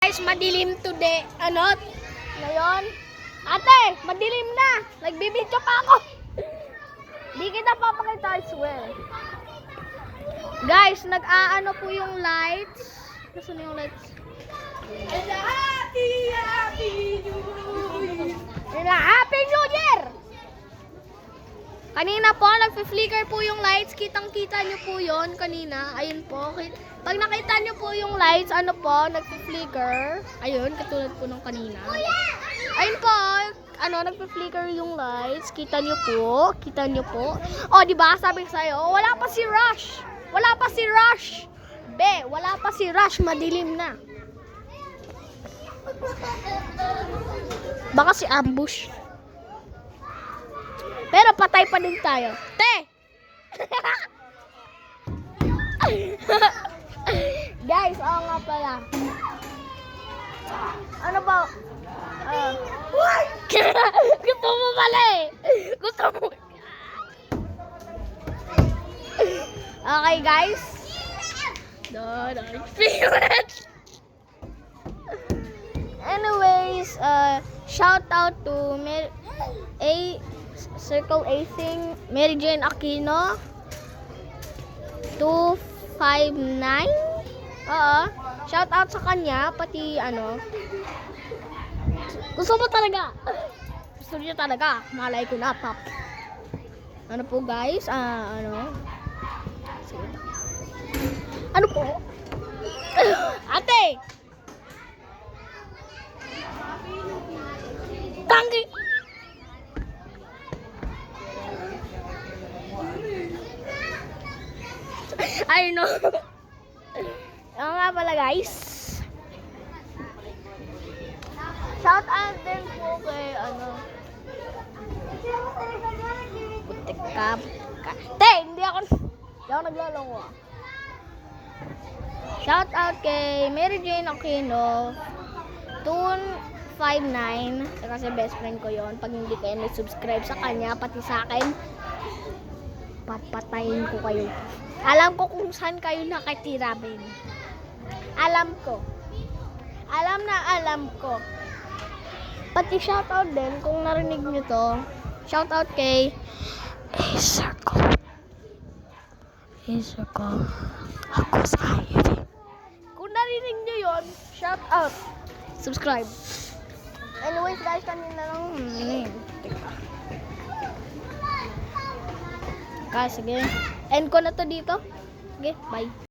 Guys, madilim today. Ano? Ngayon? Ate, madilim na. Nagbibidyo pa ako. Di kita papakita, I swear. Guys, nag-aano po yung lights. Gusto na yung lights? Happy New Year! Kanina po, nagpi-flicker po yung lights. Kitang-kita nyo po yon kanina. Ayun po. Pag nakita nyo po yung lights, ano po, nagpi-flicker. Ayun, katulad po nung kanina. Ayun po, nagpi-flicker yung lights. Kita nyo po. Kita nyo po. O, diba? Sabi ko sa'yo, wala pa si Rush. Wala pa si Rush. Be, wala pa si Rush. Madilim na. Baka si Ambush. Pero patay pa din tayo. Te! Guys, oo nga pala. Ano ba? Gusto mo pala eh. Gusto mo. Okay guys. Anyways, shout out to Circle Acing, Mary Jane Aquino, 259. Oo. Shout out sa kanya, pati gusto mo talaga. Gusto niya talaga. Malay ko na, pop. Ano po guys? Ano po? Ate! Tanggi! I know. Oo nga pala guys. Shout out din po kay putik ka. Te, hindi ako naglalaro. Shout out kay Mary Jane Aquino, 259. Kasi best friend ko yon. Pag hindi kayo nag-subscribe sa kanya, pati sa akin, papatayin ko kayo. Alam ko kung saan kayo nakatira, Ben. Alam ko. Alam ko. Pati shoutout din, kung narinig nyo to, shoutout kay A-Circle. Ako sa kayo. Kung narinig nyo yun, shoutout. Subscribe. Anyways guys, kanina lang. Sige. End ko na to dito. Okay, bye.